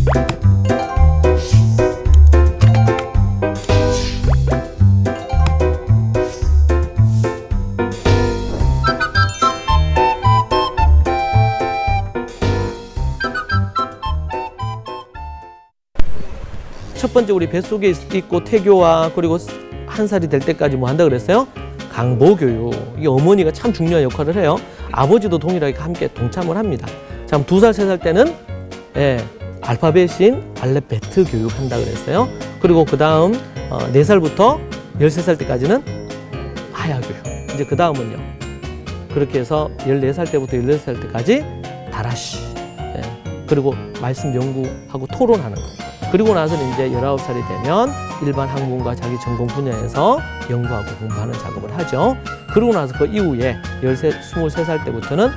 첫 번째 우리 뱃속에 있고 태교와 그리고 1살이 될 때까지 뭐 한다 그랬어요? 강보교육. 이게 어머니가 참 중요한 역할을 해요. 아버지도 동일하게 함께 동참을 합니다. 자, 2살, 3살 때는 알파벳인 알레베트 교육 한다 그랬어요. 그리고 그 다음 4살부터 13살 때까지는 하야 교육. 이제 그 다음은요. 그렇게 해서 14살 때부터 16살 때까지 다라시. 그리고 말씀 연구하고 토론하는 거. 그리고 나서는 이제 19살이 되면 일반 학문과 자기 전공 분야에서 연구하고 공부하는 작업을 하죠. 그러고 나서 그 이후에 23살 때부터는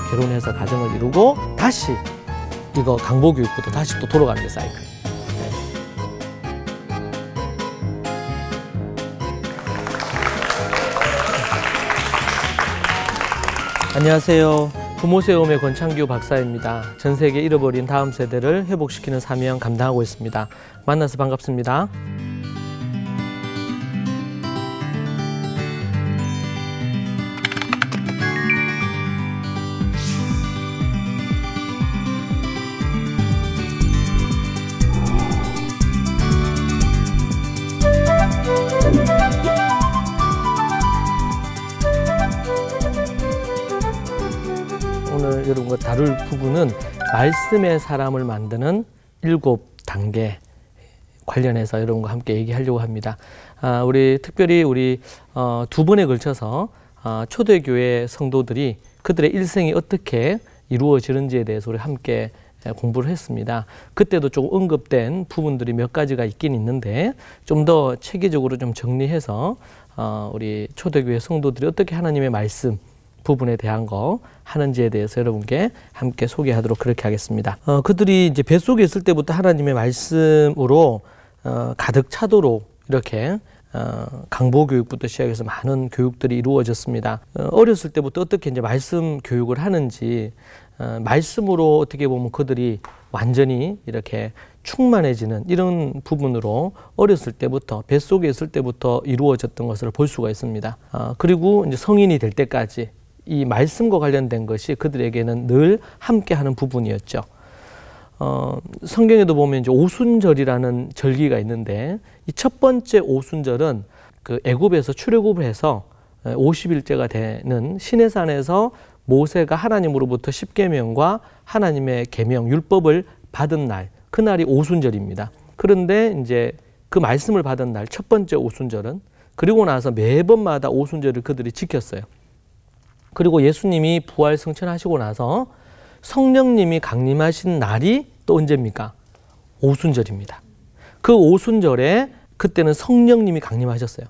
결혼해서 가정을 이루고 다시 이거 강보교육부터 다시 또 돌아가는 게 사이클. 안녕하세요. 부모세움의 권창규 박사입니다. 전 세계 잃어버린 다음 세대를 회복시키는 사명 감당하고 있습니다. 만나서 반갑습니다. 오늘 여러분과 다룰 부분은 말씀의 사람을 만드는 7단계 관련해서 여러분과 함께 얘기하려고 합니다. 특별히 우리 2번에 걸쳐서 초대교회 성도들이 그들의 일생이 어떻게 이루어지는지에 대해서 우리 함께 공부를 했습니다. 그때도 조금 언급된 부분들이 몇 가지가 있긴 있는데 좀 더 체계적으로 좀 정리해서 우리 초대교회 성도들이 어떻게 하나님의 말씀 부분에 대한 거 하는지에 대해서 여러분께 함께 소개하도록 그렇게 하겠습니다. 그들이 이제 뱃속에 있을 때부터 하나님의 말씀으로 가득 차도록 이렇게 강보교육부터 시작해서 많은 교육들이 이루어졌습니다. 어렸을 때부터 어떻게 이제 말씀 교육을 하는지, 말씀으로 어떻게 보면 그들이 완전히 이렇게 충만해지는 이런 부분으로 어렸을 때부터 뱃속에 있을 때부터 이루어졌던 것을 볼 수가 있습니다. 그리고 이제 성인이 될 때까지 이 말씀과 관련된 것이 그들에게는 늘 함께하는 부분이었죠. 성경에도 보면 이제 오순절이라는 절기가 있는데 이 첫 번째 오순절은 그 애굽에서 출애굽을 해서 50일째가 되는 시내산에서 모세가 하나님으로부터 십계명과 하나님의 계명 율법을 받은 날, 그날이 오순절입니다. 그런데 이제 그 말씀을 받은 날 첫 번째 오순절은 그리고 나서 매번마다 오순절을 그들이 지켰어요. 그리고 예수님이 부활 승천하시고 나서 성령님이 강림하신 날이 또 언제입니까? 오순절입니다. 그 오순절에 그때는 성령님이 강림하셨어요.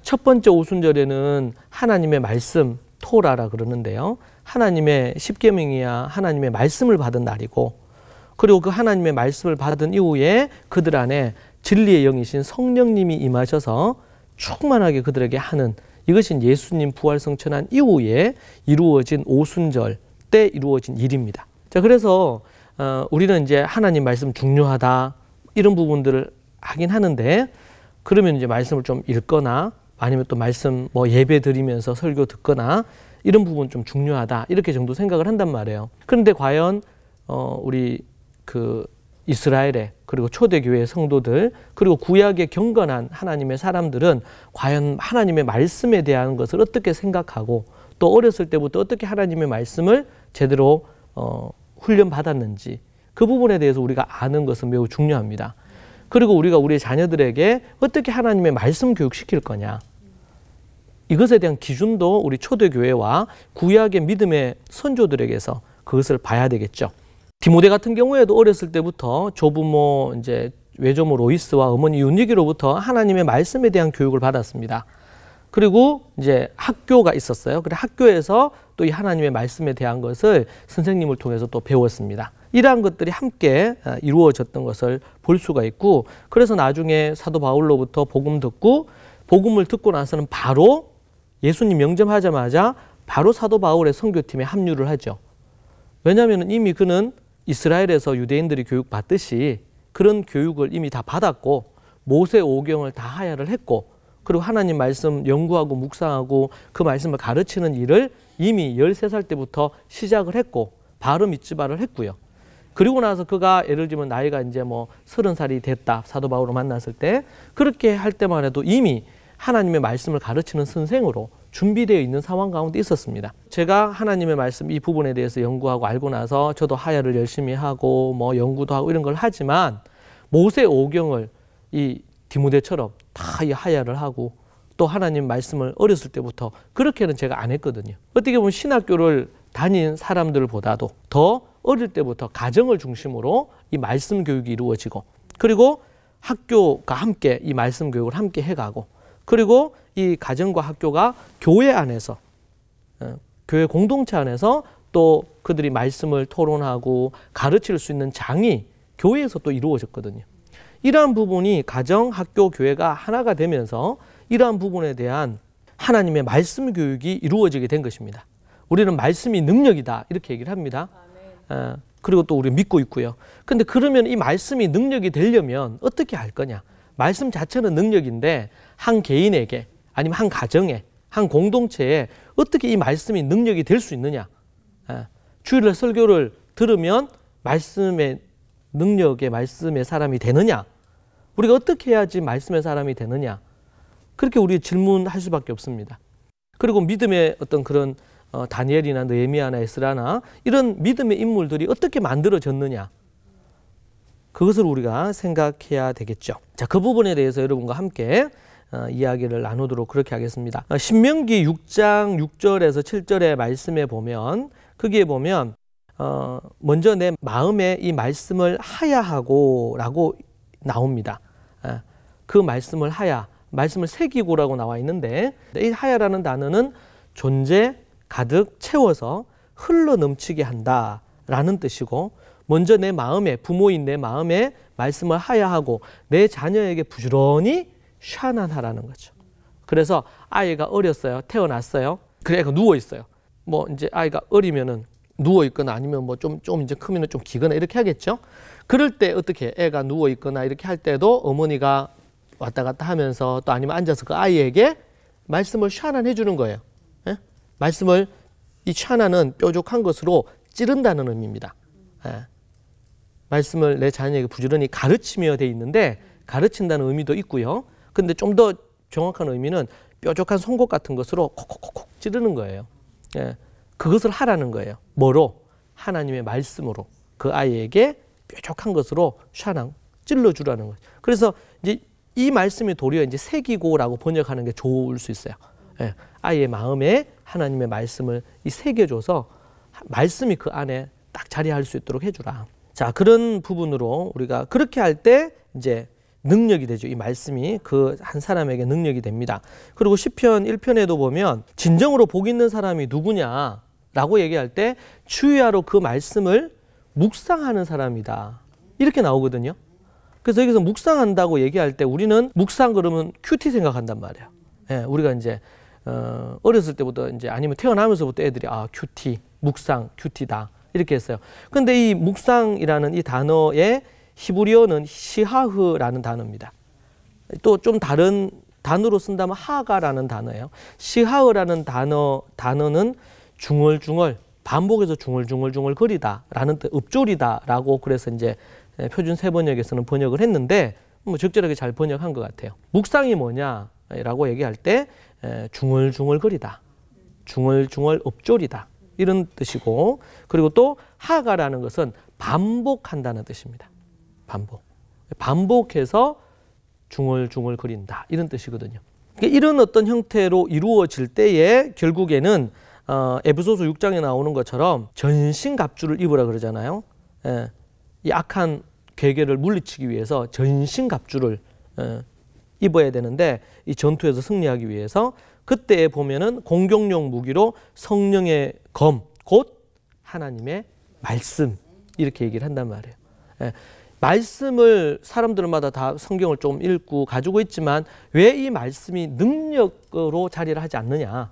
첫 번째 오순절에는 하나님의 말씀, 토라라 그러는데요. 하나님의 십계명이야 하나님의 말씀을 받은 날이고, 그리고 그 하나님의 말씀을 받은 이후에 그들 안에 진리의 영이신 성령님이 임하셔서 충만하게 그들에게 하는, 이것이 예수님 부활 승천한 이후에 이루어진 오순절 때 이루어진 일입니다. 자, 그래서 우리는 이제 하나님 말씀 중요하다 이런 부분들을 하긴 하는데, 그러면 이제 말씀을 좀 읽거나 아니면 또 말씀 뭐 예배 드리면서 설교 듣거나 이런 부분 좀 중요하다 이렇게 정도 생각을 한단 말이에요. 그런데 과연 우리 그 이스라엘의 그리고 초대교회 성도들 그리고 구약의 경건한 하나님의 사람들은 과연 하나님의 말씀에 대한 것을 어떻게 생각하고 또 어렸을 때부터 어떻게 하나님의 말씀을 제대로 훈련받았는지 그 부분에 대해서 우리가 아는 것은 매우 중요합니다. 그리고 우리가 우리의 자녀들에게 어떻게 하나님의 말씀 교육시킬 거냐, 이것에 대한 기준도 우리 초대교회와 구약의 믿음의 선조들에게서 그것을 봐야 되겠죠. 디모데 같은 경우에도 어렸을 때부터 조부모 이제 외조모 로이스와 어머니 윤희기로부터 하나님의 말씀에 대한 교육을 받았습니다. 그리고 이제 학교가 있었어요. 그래 학교에서 또 이 하나님의 말씀에 대한 것을 선생님을 통해서 또 배웠습니다. 이러한 것들이 함께 이루어졌던 것을 볼 수가 있고, 그래서 나중에 사도 바울로부터 복음 듣고 복음을 듣고 나서는 바로 예수님 영접하자마자 바로 사도 바울의 선교팀에 합류를 하죠. 왜냐하면 이미 그는 이스라엘에서 유대인들이 교육받듯이 그런 교육을 이미 다 받았고 모세 오경을 다 하야를 했고 그리고 하나님 말씀 연구하고 묵상하고 그 말씀을 가르치는 일을 이미 13살 때부터 시작을 했고 바로 미tz바를 했고요. 그리고 나서 그가 예를 들면 나이가 이제 뭐 30살이 됐다. 사도 바울을 만났을 때 그렇게 할 때만 해도 이미 하나님의 말씀을 가르치는 선생으로 준비되어 있는 상황 가운데 있었습니다. 제가 하나님의 말씀 이 부분에 대해서 연구하고 알고 나서 저도 하야를 열심히 하고 뭐 연구도 하고 이런 걸 하지만 모세 오경을 이 디모데처럼 다 이 하야를 하고 또 하나님 말씀을 어렸을 때부터 그렇게는 제가 안 했거든요. 어떻게 보면 신학교를 다닌 사람들보다도 더 어릴 때부터 가정을 중심으로 이 말씀 교육이 이루어지고 그리고 학교가 함께 이 말씀 교육을 함께 해가고 그리고 이 가정과 학교가 교회 안에서 교회 공동체 안에서 또 그들이 말씀을 토론하고 가르칠 수 있는 장이 교회에서 또 이루어졌거든요. 이러한 부분이 가정, 학교, 교회가 하나가 되면서 이러한 부분에 대한 하나님의 말씀 교육이 이루어지게 된 것입니다. 우리는 말씀이 능력이다 이렇게 얘기를 합니다. 그리고 또 우리 믿고 있고요. 근데 그러면 이 말씀이 능력이 되려면 어떻게 할 거냐? 말씀 자체는 능력인데 한 개인에게 아니면 한 가정에 한 공동체에 어떻게 이 말씀이 능력이 될 수 있느냐? 주일날 설교를 들으면 말씀의 능력의 말씀의 사람이 되느냐? 우리가 어떻게 해야지 말씀의 사람이 되느냐? 그렇게 우리 질문할 수밖에 없습니다. 그리고 믿음의 어떤 그런 다니엘이나 느헤미야나 에스라나 이런 믿음의 인물들이 어떻게 만들어졌느냐? 그것을 우리가 생각해야 되겠죠. 자, 그 부분에 대해서 여러분과 함께 이야기를 나누도록 그렇게 하겠습니다. 신명기 6장 6절에서 7절의 말씀에 보면 거기에 보면 먼저 내 마음에 이 말씀을 하야하고 라고 나옵니다. 그 말씀을 하야, 말씀을 새기고라고 나와 있는데 이 하야라는 단어는 존재 가득 채워서 흘러 넘치게 한다라는 뜻이고 먼저 내 마음에 부모인 내 마음에 말씀을 하야하고 내 자녀에게 부지런히 샤난하라는 거죠. 그래서 아이가 어렸어요. 태어났어요. 그래 애가 누워 있어요. 뭐 이제 아이가 어리면은 누워 있거나 아니면 뭐 좀 이제 크면은 좀 기거나 이렇게 하겠죠. 그럴 때 어떻게 애가 누워 있거나 이렇게 할 때도 어머니가 왔다 갔다 하면서 또 아니면 앉아서 그 아이에게 말씀을 샤난해 주는 거예요. 예? 말씀을 이 샤난은 뾰족한 것으로 찌른다는 의미입니다. 예. 말씀을 내 자녀에게 부지런히 가르치며 돼 있는데 가르친다는 의미도 있고요. 근데 좀 더 정확한 의미는 뾰족한 송곳 같은 것으로 콕콕콕콕 찌르는 거예요. 예. 그것을 하라는 거예요. 뭐로? 하나님의 말씀으로 그 아이에게 뾰족한 것으로 샤낭 찔러주라는 거죠. 그래서 이제 이 말씀이 도리어 이제 새기고라고 번역하는 게 좋을 수 있어요. 예. 아이의 마음에 하나님의 말씀을 이 새겨줘서 말씀이 그 안에 딱 자리할 수 있도록 해주라. 자, 그런 부분으로 우리가 그렇게 할 때 이제 능력이 되죠. 이 말씀이 그 한 사람에게 능력이 됩니다. 그리고 시편 1편에도 보면 진정으로 복 있는 사람이 누구냐라고 얘기할 때 주야로 그 말씀을 묵상하는 사람이다. 이렇게 나오거든요. 그래서 여기서 묵상한다고 얘기할 때 우리는 묵상 그러면 큐티 생각한단 말이에요. 예, 우리가 이제 어렸을 때부터 이제 아니면 태어나면서부터 애들이 큐티, 묵상, 큐티다. 이렇게 했어요. 근데 이 묵상이라는 이 단어의 히브리어는 시하흐라는 단어입니다. 또 좀 다른 단어로 쓴다면 하가라는 단어예요. 시하흐라는 단어는 중얼중얼, 반복해서 중얼중얼 거리다라는 뜻, 읍조리다라고 그래서 이제 표준 세번역에서는 번역을 했는데 뭐 적절하게 잘 번역한 것 같아요. 묵상이 뭐냐라고 얘기할 때 중얼중얼 거리다, 중얼중얼 읍조리다 이런 뜻이고 그리고 또 하가라는 것은 반복한다는 뜻입니다. 반복해서 중얼중얼 거린다 이런 뜻이거든요. 그러니까 이런 어떤 형태로 이루어질 때에 결국에는 에베소서 6장에 나오는 것처럼 전신갑주를 입으라 그러잖아요. 예, 이 악한 괴계를 물리치기 위해서 전신갑주를 입어야 되는데 이 전투에서 승리하기 위해서 그때에 보면은 공격용 무기로 성령의 검, 곧 하나님의 말씀 이렇게 얘기를 한단 말이에요. 예, 말씀을 사람들마다 다 성경을 좀 읽고 가지고 있지만 왜 이 말씀이 능력으로 자리를 하지 않느냐?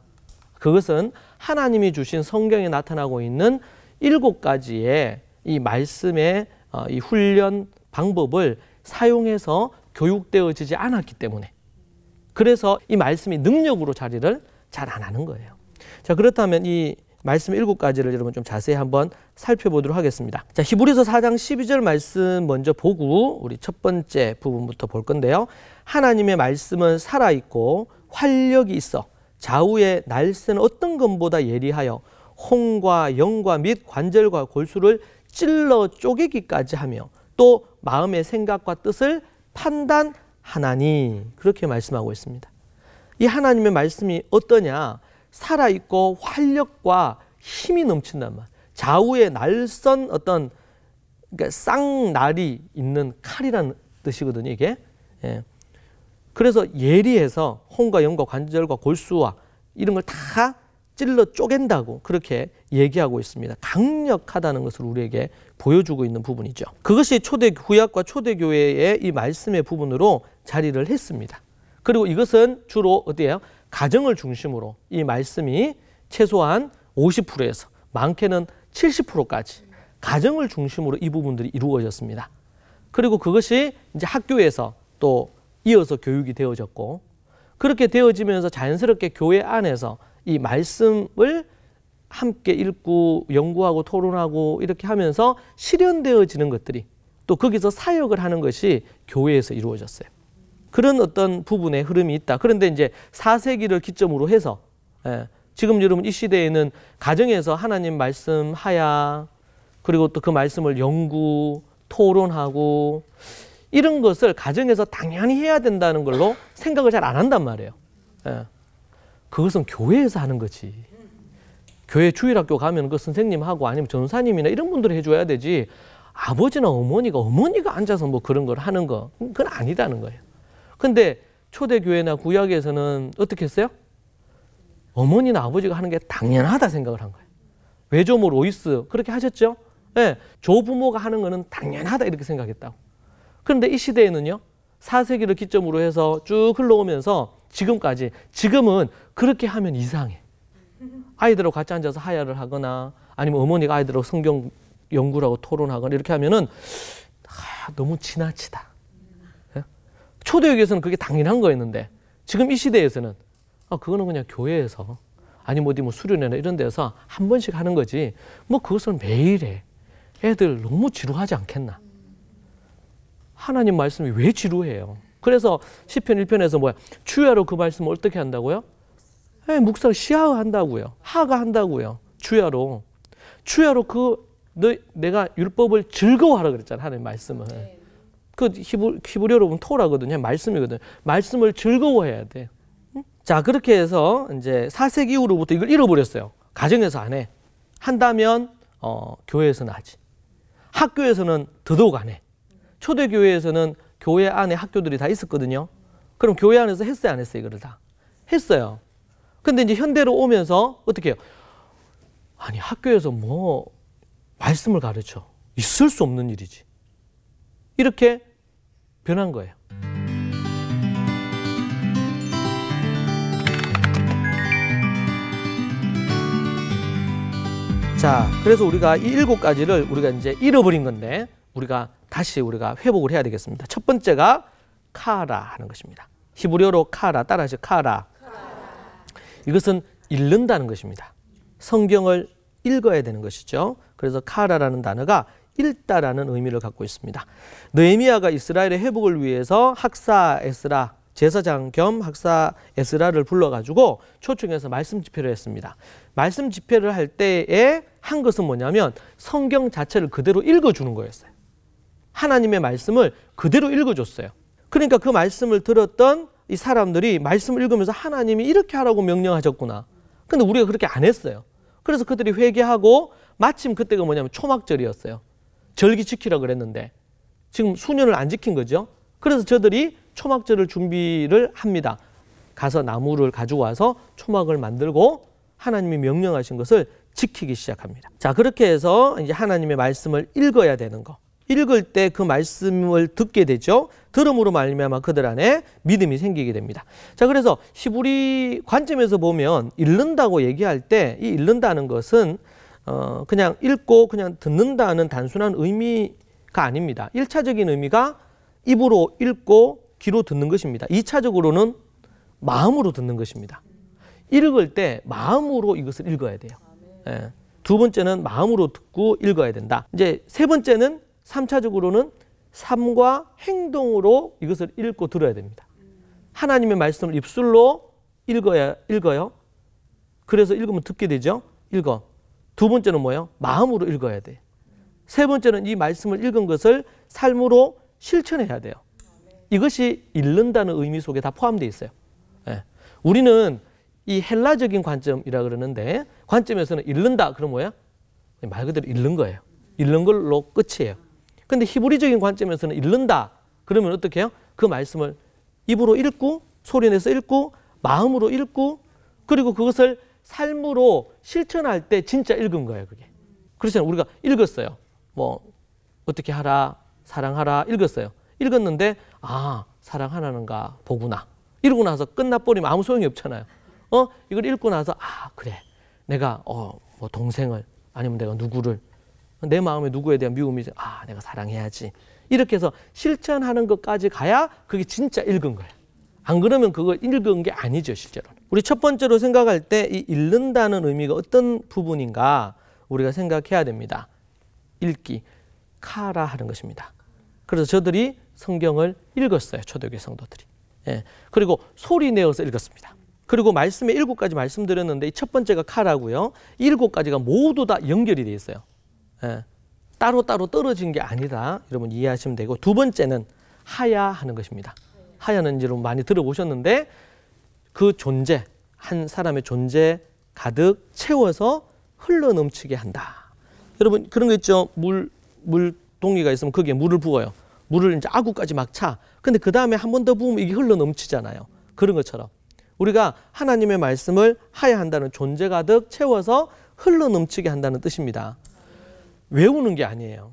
그것은 하나님이 주신 성경에 나타나고 있는 7가지의 이 말씀의 이 훈련 방법을 사용해서 교육되어지지 않았기 때문에, 그래서 이 말씀이 능력으로 자리를 잘 안 하는 거예요. 자, 그렇다면 이 말씀 7가지를 여러분 좀 자세히 한번 살펴보도록 하겠습니다. 자, 히브리서 4장 12절 말씀 먼저 보고 우리 첫 번째 부분부터 볼 건데요. 하나님의 말씀은 살아있고 활력이 있어 좌우의 날쌘 어떤 것보다 예리하여 혼과 영과 및 관절과 골수를 찔러 쪼개기까지 하며 또 마음의 생각과 뜻을 판단하나니, 그렇게 말씀하고 있습니다. 이 하나님의 말씀이 어떠냐? 살아있고 활력과 힘이 넘친단 말. 좌우에 날선 어떤, 그러니까 쌍날이 있는 칼이라는 뜻이거든요, 이게. 예. 그래서 예리해서 혼과 영과 관절과 골수와 이런 걸 다 찔러 쪼갠다고 그렇게 얘기하고 있습니다. 강력하다는 것을 우리에게 보여주고 있는 부분이죠. 그것이 구약과 초대교회의 이 말씀의 부분으로 자리를 했습니다. 그리고 이것은 주로 어디예요? 가정을 중심으로 이 말씀이 최소한 50%에서 많게는 70%까지 가정을 중심으로 이 부분들이 이루어졌습니다. 그리고 그것이 이제 학교에서 또 이어서 교육이 되어졌고, 그렇게 되어지면서 자연스럽게 교회 안에서 이 말씀을 함께 읽고 연구하고 토론하고 이렇게 하면서 실현되어지는 것들이 또 거기서 사역을 하는 것이 교회에서 이루어졌어요. 그런 어떤 부분의 흐름이 있다. 그런데 이제 4세기를 기점으로 해서 지금 여러분 이 시대에는 가정에서 하나님 말씀 하야, 그리고 또 그 말씀을 연구, 토론하고 이런 것을 가정에서 당연히 해야 된다는 걸로 생각을 잘 안 한단 말이에요. 그것은 교회에서 하는 거지. 교회 주일학교 가면 그 선생님하고 아니면 전사님이나 이런 분들이 해줘야 되지, 아버지나 어머니가 앉아서 뭐 그런 걸 하는 거, 그건 아니다는 거예요. 근데 초대교회나 구약에서는 어떻게 했어요? 어머니나 아버지가 하는 게 당연하다 생각을 한 거예요. 외조모 로이스 그렇게 하셨죠? 네, 조부모가 하는 거는 당연하다 이렇게 생각했다고. 그런데 이 시대에는요, 4세기를 기점으로 해서 쭉 흘러오면서 지금까지, 지금은 그렇게 하면 이상해. 아이들하고 같이 앉아서 하야를 하거나 아니면 어머니가 아이들하고 성경 연구를 하고 토론하거나 이렇게 하면은 너무 지나치다. 초대교회에서는 그게 당연한 거였는데 지금 이 시대에서는 그거는 그냥 교회에서 아니면 어디 뭐 수련회나 이런 데서 한 번씩 하는 거지 뭐 그것을 매일 해. 애들 너무 지루하지 않겠나. 하나님 말씀이 왜 지루해요? 그래서 시편 1편에서 뭐야? 주야로 그 말씀을 어떻게 한다고요? 묵상 시하 한다고요. 하가 한다고요. 주야로 내가 율법을 즐거워하라 그랬잖아. 하나님 말씀을. 그 히브리어로 보면 토라거든요. 말씀이거든요. 말씀을 즐거워해야 돼. 자, 그렇게 해서 이제 4세기 이후로부터 이걸 잃어버렸어요. 가정에서 안 해. 한다면 교회에서는 하지. 학교에서는 더더욱 안 해. 초대교회에서는 교회 안에 학교들이 다 있었거든요. 그럼 교회 안에서 했어요, 안 했어요? 이거를 다 했어요. 근데 이제 현대로 오면서 어떻게 해요? 아니, 학교에서 뭐 말씀을 가르쳐. 있을 수 없는 일이지. 이렇게 변한 거예요. 자, 그래서 우리가 이 7가지를 우리가 이제 잃어버린 건데 우리가 회복을 해야 되겠습니다. 첫 번째가 카라 하는 것입니다. 히브리어로 카라, 따라하시죠. 카라. 이것은 읽는다는 것입니다. 성경을 읽어야 되는 것이죠. 그래서 카라라는 단어가 읽다라는 의미를 갖고 있습니다. 느헤미야가 이스라엘의 회복을 위해서 학사 에스라, 제사장 겸 학사 에스라를 불러가지고 초청해서 말씀 집회를 했습니다. 말씀 집회를 할 때에 한 것은 뭐냐면 성경 자체를 그대로 읽어주는 거였어요. 하나님의 말씀을 그대로 읽어줬어요. 그러니까 그 말씀을 들었던 이 사람들이 말씀을 읽으면서 하나님이 이렇게 하라고 명령하셨구나. 근데 우리가 그렇게 안 했어요. 그래서 그들이 회개하고 마침 그때가 뭐냐면 초막절이었어요. 절기 지키라 그랬는데 지금 수년을 안 지킨 거죠. 그래서 저들이 초막절을 준비를 합니다. 가서 나무를 가지고 와서 초막을 만들고 하나님이 명령하신 것을 지키기 시작합니다. 자, 그렇게 해서 이제 하나님의 말씀을 읽어야 되는 거. 읽을 때 그 말씀을 듣게 되죠. 들음으로 말미암아 그들 안에 믿음이 생기게 됩니다. 자, 그래서 히브리 관점에서 보면 읽는다고 얘기할 때 이 읽는다는 것은 그냥 읽고 그냥 듣는다는 단순한 의미가 아닙니다. 1차적인 의미가 입으로 읽고 귀로 듣는 것입니다. 2차적으로는 마음으로 듣는 것입니다. 읽을 때 마음으로 이것을 읽어야 돼요. 예. 두 번째는 마음으로 듣고 읽어야 된다. 이제 세 번째는 3차적으로는 삶과 행동으로 이것을 읽고 들어야 됩니다. 하나님의 말씀을 입술로 읽어요. 그래서 읽으면 듣게 되죠. 읽어. 두 번째는 뭐예요? 마음으로 읽어야 돼. 세 번째는 이 말씀을 읽은 것을 삶으로 실천해야 돼요. 이것이 읽는다는 의미 속에 다 포함되어 있어요. 예. 우리는 이 헬라적인 관점이라 그러는데 관점에서는 읽는다 그럼 뭐야? 말 그대로 읽는 거예요. 읽는 걸로 끝이에요. 근데 히브리적인 관점에서는 읽는다 그러면 어떻게 해요? 그 말씀을 입으로 읽고 소리내서 읽고 마음으로 읽고 그리고 그것을 삶으로 실천할 때 진짜 읽은 거예요. 그게. 그렇잖아요. 우리가 읽었어요. 뭐 어떻게 하라 사랑하라 읽었어요. 읽었는데 아 사랑하라는가 보구나. 이러고 나서 끝나버리면 아무 소용이 없잖아요. 이걸 읽고 나서 아 그래 내가 뭐 동생을 아니면 내가 누구를 내 마음에 누구에 대한 미움이 아 내가 사랑해야지 이렇게 해서 실천하는 것까지 가야 그게 진짜 읽은 거예요. 안 그러면 그걸 읽은 게 아니죠 실제로는. 우리 첫 번째로 생각할 때 이 읽는다는 의미가 어떤 부분인가 우리가 생각해야 됩니다. 읽기, 카라 하는 것입니다. 그래서 저들이 성경을 읽었어요. 초대교회 성도들이. 예. 그리고 소리 내어서 읽었습니다. 그리고 말씀에 7가지 말씀드렸는데 이 첫 번째가 카라고요. 이 7가지가 모두 다 연결이 되어 있어요. 예. 따로따로 떨어진 게 아니라 여러분 이해하시면 되고 두 번째는 하야 하는 것입니다. 하야는 여러분 많이 들어보셨는데 그 존재, 한 사람의 존재 가득 채워서 흘러넘치게 한다. 여러분 그런 거 있죠. 물동이가 있으면 거기에 물을 부어요. 물을 이제 아구까지 막 차. 근데 그 다음에 한 번 더 부으면 이게 흘러넘치잖아요. 그런 것처럼 우리가 하나님의 말씀을 하야한다는 존재 가득 채워서 흘러넘치게 한다는 뜻입니다. 외우는 게 아니에요.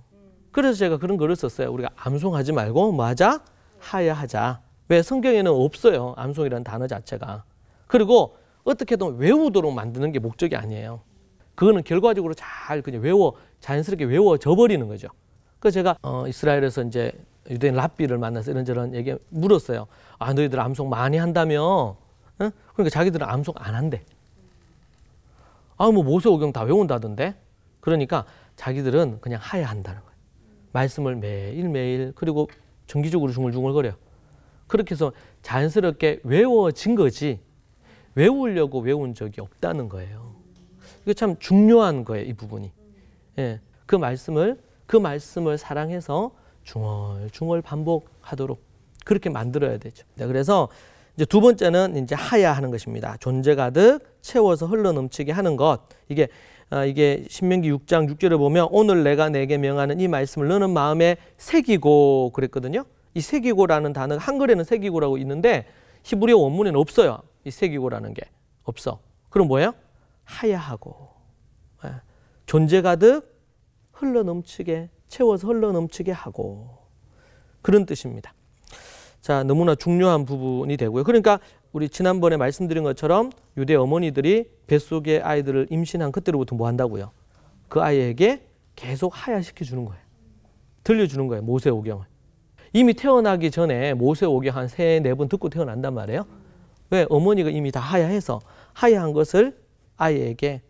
그래서 제가 그런 글을 썼어요. 우리가 암송하지 말고 뭐 하자? 하야하자. 왜? 성경에는 없어요. 암송이라는 단어 자체가. 그리고 어떻게든 외우도록 만드는 게 목적이 아니에요. 그거는 결과적으로 잘 그냥 자연스럽게 외워져 버리는 거죠. 그래서 제가 이스라엘에서 이제 유대인 랍비를 만나서 이런저런 얘기 물었어요. 아, 너희들 암송 많이 한다며? 응? 그러니까 자기들은 암송 안 한대. 아, 뭐 모세오경 다 외운다던데? 그러니까 자기들은 그냥 하야한다는 거예요. 말씀을 매일매일 그리고 정기적으로 중얼중얼거려요. 그렇게 해서 자연스럽게 외워진 거지 외우려고 외운 적이 없다는 거예요. 이거 참 중요한 거예요. 이 부분이. 예, 그 말씀을 사랑해서 중얼중얼 반복하도록 그렇게 만들어야 되죠. 네, 그래서 이제 두 번째는 이제 하야하는 것입니다. 존재 가득 채워서 흘러넘치게 하는 것. 이게 신명기 6장 6절에 보면 오늘 내가 내게 명하는 이 말씀을 너는 마음에 새기고 그랬거든요. 이 새기고라는 단어가 한글에는 새기고라고 있는데 히브리어 원문에는 없어요. 이 새기고라는 게 없어. 그럼 뭐예요? 하야하고 존재 가득 흘러넘치게 채워서 흘러넘치게 하고 그런 뜻입니다. 자, 너무나 중요한 부분이 되고요. 그러니까 우리 지난번에 말씀드린 것처럼 유대 어머니들이 뱃속에 아이들을 임신한 그때로부터 뭐 한다고요? 그 아이에게 계속 하야시켜 주는 거예요. 들려주는 거예요. 모세오경을. 이미 태어나기 전에 모세오경 한 3-4번 듣고 태어난단 말이에요. 왜? 어머니가 이미 다 하야해서 하야한 것을 아이에게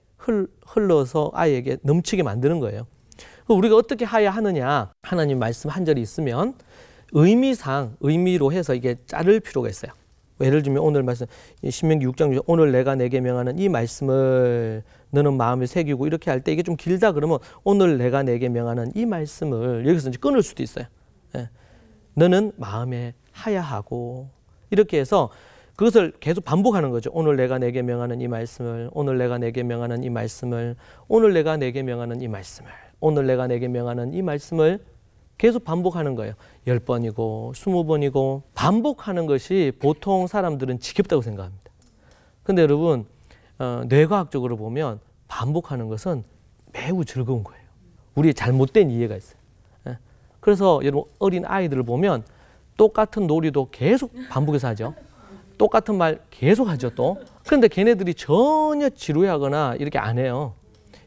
흘러서 아이에게 넘치게 만드는 거예요. 우리가 어떻게 하야하느냐? 하나님 말씀 한 절이 있으면 의미로 해서 이게 자를 필요가 있어요. 예를 들면 오늘 말씀 신명기 6장 6절 오늘 내가 내게 명하는 이 말씀을 너는 마음에 새기고 이렇게 할 때 이게 좀 길다 그러면 오늘 내가 내게 명하는 이 말씀을 여기서 이제 끊을 수도 있어요. 예. 너는 마음에 하야하고 이렇게 해서 그것을 계속 반복하는 거죠. 오늘 내가 내게 명하는 이 말씀을 오늘 내가 내게 명하는 이 말씀을 오늘 내가 내게 명하는 이 말씀을 오늘 내가 내게 명하는 이 말씀을 계속 반복하는 거예요. 10번이고 20번이고 반복하는 것이 보통 사람들은 지겹다고 생각합니다. 근데 여러분 뇌과학적으로 보면 반복하는 것은 매우 즐거운 거예요. 우리의 잘못된 이해가 있어요. 그래서 여러분 어린 아이들을 보면 똑같은 놀이도 계속 반복해서 하죠. 똑같은 말 계속 하죠 또. 그런데 걔네들이 전혀 지루해하거나 이렇게 안 해요.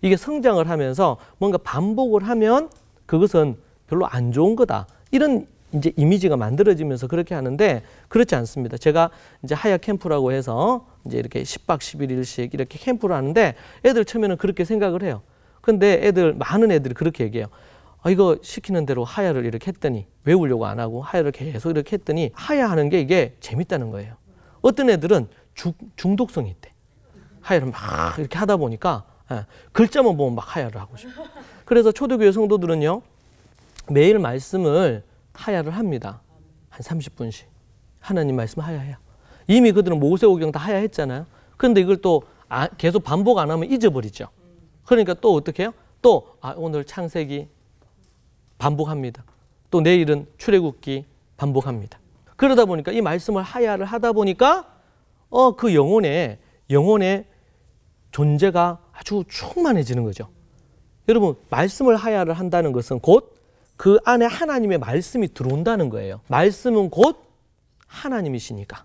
이게 성장을 하면서 뭔가 반복을 하면 그것은 별로 안 좋은 거다. 이런 이제 이미지가 만들어지면서 그렇게 하는데 그렇지 않습니다. 제가 이제 하야 캠프라고 해서 이제 이렇게 10박 11일씩 이렇게 캠프를 하는데 애들 처음에는 그렇게 생각을 해요. 근데 많은 애들이 그렇게 얘기해요. 이거 시키는 대로 하야를 이렇게 했더니 외우려고 안 하고 하야를 계속 이렇게 했더니 하야 하는 게 이게 재밌다는 거예요. 어떤 애들은 중독성이 있대. 하야를 막 이렇게 하다 보니까 글자만 보면 막 하야를 하고 싶어. 그래서 초대교회 성도들은요, 매일 말씀을 하야를 합니다. 한 30분씩. 하나님 말씀 하야해요. 이미 그들은 모세오경 다 하야했잖아요. 그런데 이걸 또 계속 반복 안 하면 잊어버리죠. 그러니까 또 어떻게 해요? 또 오늘 창세기 반복합니다. 또 내일은 출애굽기 반복합니다. 그러다 보니까 이 말씀을 하야를 하다 보니까 그 영혼의 존재가 아주 충만해지는 거죠. 여러분, 말씀을 하야를 한다는 것은 곧 그 안에 하나님의 말씀이 들어온다는 거예요. 말씀은 곧 하나님이시니까.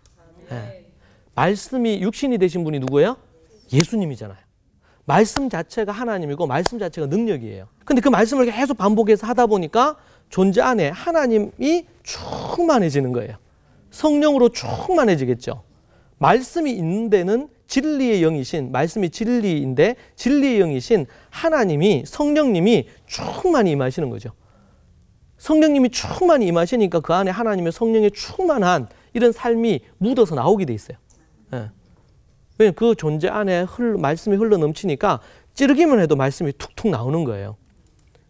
네. 말씀이 육신이 되신 분이 누구예요? 예수님이잖아요. 말씀 자체가 하나님이고 말씀 자체가 능력이에요. 근데 그 말씀을 계속 반복해서 하다 보니까 존재 안에 하나님이 충만해지는 거예요. 성령으로 충만해지겠죠. 말씀이 있는 데는 진리의 영이신, 말씀이 진리인데 진리의 영이신 하나님이, 성령님이 충만히 임하시는 거죠. 성령님이 충만히 임하시니까 그 안에 하나님의 성령의 충만한 이런 삶이 묻어서 나오게 돼 있어요. 예. 왜냐하면 그 존재 안에 말씀이 흘러 넘치니까 찌르기만 해도 말씀이 툭툭 나오는 거예요.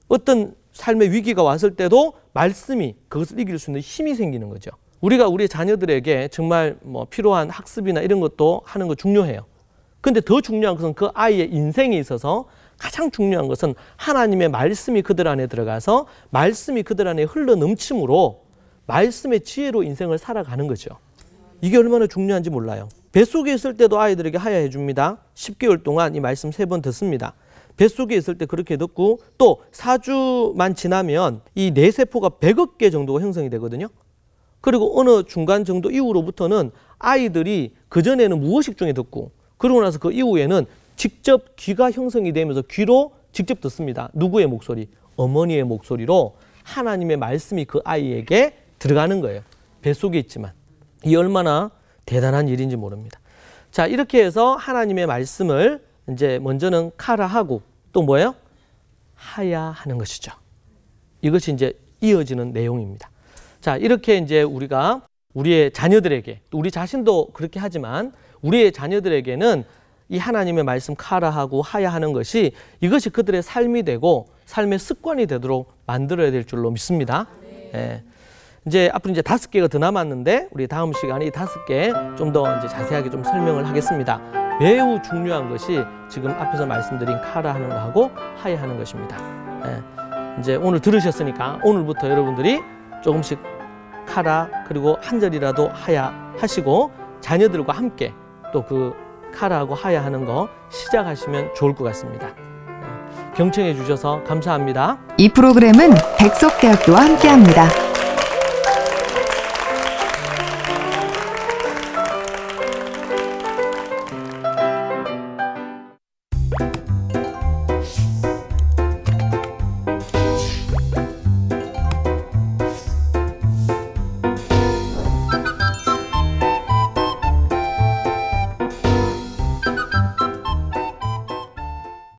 어떤 삶의 위기가 왔을 때도 말씀이 그것을 이길 수 있는 힘이 생기는 거죠. 우리가 우리 자녀들에게 정말 필요한 학습이나 이런 것도 하는 거 중요해요. 근데 더 중요한 것은 그 아이의 인생에 있어서 가장 중요한 것은 하나님의 말씀이 그들 안에 들어가서 말씀이 그들 안에 흘러 넘침으로 말씀의 지혜로 인생을 살아가는 거죠. 이게 얼마나 중요한지 몰라요. 뱃속에 있을 때도 아이들에게 하야해 줍니다. 10개월 동안 이 말씀 3번 듣습니다. 뱃속에 있을 때 그렇게 듣고 또 4주만 지나면 이 뇌세포가 100억 개 정도가 형성이 되거든요. 그리고 어느 중간 정도 이후로부터는 아이들이 그전에는 무의식 중에 듣고 그러고 나서 그 이후에는 직접 귀가 형성이 되면서 귀로 직접 듣습니다. 누구의 목소리? 어머니의 목소리로 하나님의 말씀이 그 아이에게 들어가는 거예요. 뱃속에 있지만. 이 얼마나 대단한 일인지 모릅니다. 자, 이렇게 해서 하나님의 말씀을 이제 먼저는 카라하고 또 뭐예요? 하야하는 것이죠. 이것이 이제 이어지는 내용입니다. 자, 이렇게 이제 우리가 우리의 자녀들에게, 또 우리 자신도 그렇게 하지만 우리의 자녀들에게는 이 하나님의 말씀 카라하고 하야하는 것이 이것이 그들의 삶이 되고 삶의 습관이 되도록 만들어야 될 줄로 믿습니다. 예. 이제 앞으로 이제 5개가 더 남았는데 우리 다음 시간에 이 5개 좀 더 이제 자세하게 좀 설명을 하겠습니다. 매우 중요한 것이 지금 앞에서 말씀드린 카라하는 거하고 하야하는 것입니다. 예. 이제 오늘 들으셨으니까 오늘부터 여러분들이 조금씩 카라 그리고 한 절이라도 하야 하시고 자녀들과 함께 또 그 카라하고 하야하는 거 시작하시면 좋을 것 같습니다. 경청해 주셔서 감사합니다. 이 프로그램은 백석대학교와 함께합니다.